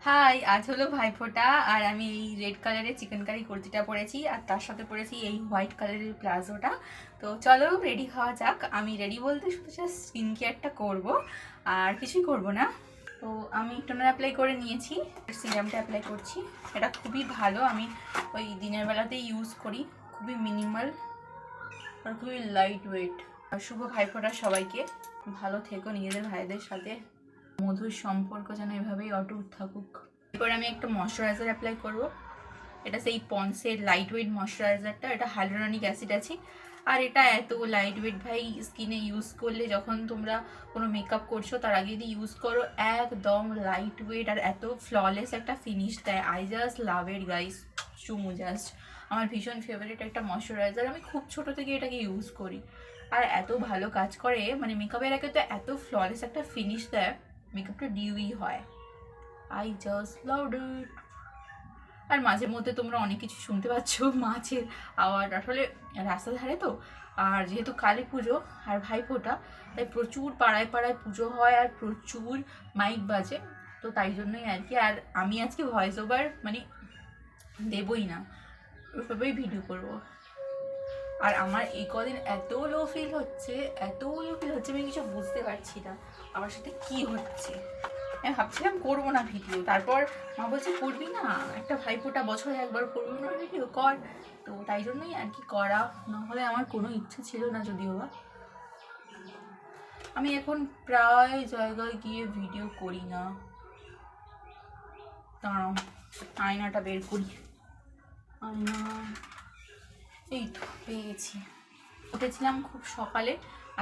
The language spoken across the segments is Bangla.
হাই, আজ হলো ভাইফোঁটা। আর আমি এই রেড কালারের চিকেন কারি কুর্তিটা পরেছি আর তার সাথে পরেছি এই হোয়াইট কালারের প্লাজোটা। তো চলো রেডি হওয়া যাক। আমি রেডি বলতে শুধু জাস্ট স্কিন কেয়ারটা করবো, আর কিছুই করব না। তো আমি টোনার অ্যাপ্লাই করে নিয়েছি, সিরামটা অ্যাপ্লাই করছি। এটা খুবই ভালো, আমি ওই দিনের বেলাতেই ইউজ করি। খুবই মিনিমাল আর খুবই লাইট ওয়েট। আর শুভ ভাইফোঁটা সবাইকে। ভালো থেকো নিজেদের ভাইদের সাথে, মধুর সম্পর্ক যেন এভাবেই অটুট থাকুক। এরপর আমি একটা ময়শ্চারাইজার অ্যাপ্লাই করব। এটা সেই পন্সের লাইট ওয়েট ময়শ্চারাইজারটা। এটা হাইলুরনিক অ্যাসিড আছে। আর এটা এত লাইট ওয়েট ভাই, স্কিনে ইউজ করলে যখন তোমরা কোনো মেকআপ করছো তার আগে যদি ইউজ করো, একদম লাইট ওয়েট আর এত ফ্ললেস একটা ফিনিশ দেয়। I just love it guys, চুমু জাস্ট। আমার ভীষণ ফেভারিট একটা ময়শ্চারাইজার, আমি খুব ছোট থেকে এটাকে ইউজ করি। আর এত ভালো কাজ করে, মানে মেকআপের আগে তো এত ফ্ললেস একটা ফিনিশ দেয়, মেকআপটা ডিউই হয়। আই জাস্ট লাভ ইট। আর মাঝে মধ্যে তোমরা অনেক কিছু শুনতে পাচ্ছ, মাছের আওয়াজ। আসলে রাস্তার ধারে তো, আর যেহেতু কালী পুজো আর ভাইফোঁটা, তাই প্রচুর পাড়ায় পাড়ায় পুজো হয় আর প্রচুর মাইক বাজে। তো তাই জন্যই আর কি। আর আমি আজকে ভয়েস ওভার মানে দেবই না, ওইভাবেই ভিডিও করব। আর আমার এই কদিন এত লো ফিল হচ্ছে, এত লো ফিল হচ্ছে, আমি কিছু বুঝতে পারছি না আমার সাথে কি হচ্ছে। আমি ভাবছিলাম করবো না ভিডিও, তারপর মা বলছে করবি না, একটা ভাইফোঁটা বছরে একবার করবো না ভিডিও কর। তো তাই জন্যই আর কি করা, নাহলে আমার কোনো ইচ্ছে ছিল না যদিও বা। আমি এখন প্রায় জায়গায় গিয়ে ভিডিও করি না। দাঁড়াও, আয়নাটা বের করি। আয়না এই তো পেয়েছি। উঠেছিলাম খুব সকালে,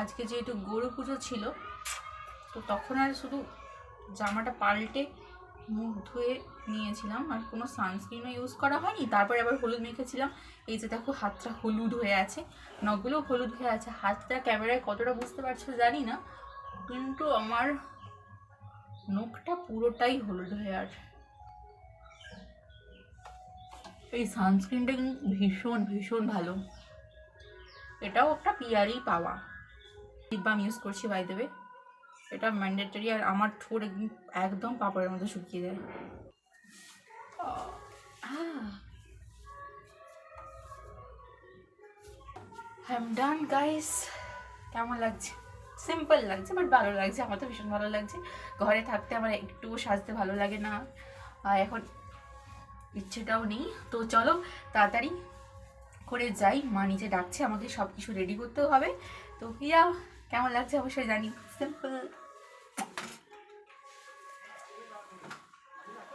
আজকে যেহেতু গরু পুজো ছিল, তো তখন আর শুধু জামাটা পাল্টে মুখ ধুয়ে নিয়েছিলাম, আর কোনো সানস্ক্রিনও ইউজ করা হয়নি। তারপরে আবার হলুদ মেখেছিলাম। এই যে দেখো হাতটা হলুদ হয়ে আছে, নখগুলোও হলুদ হয়ে আছে। হাতটা ক্যামেরায় কতটা বুঝতে পারছো জানি না, কিন্তু আমার নখটা পুরোটাই হলুদ হয়ে আছে। এই সানস্ক্রিনটা কিন্তু ভীষণ ভীষণ ভালো। এটাও একটা পিয়ারই পাওয়া। লিপ বাম ইউজ করছি বাই দেবে, এটা ম্যান্ডেটরি। আর আমার ঠোঁট একদম পাপড়ের মধ্যে শুকিয়ে যায়। I done guys. কেমন লাগছে? সিম্পল লাগছে বাট ভালো লাগছে, আমার তো ভীষণ ভালো লাগছে। ঘরে থাকতে আমার একটুও সাজতে ভালো লাগে না, আর এখন ইচ্ছেটাও নেই। তো চলো তাড়াতাড়ি করে যাই, মা নিচে ডাকছে, আমাকে সব কিছু রেডি করতেও হবে। তো ইয়া, কেমন লাগছে অবশ্যই জানি। সিম্পল।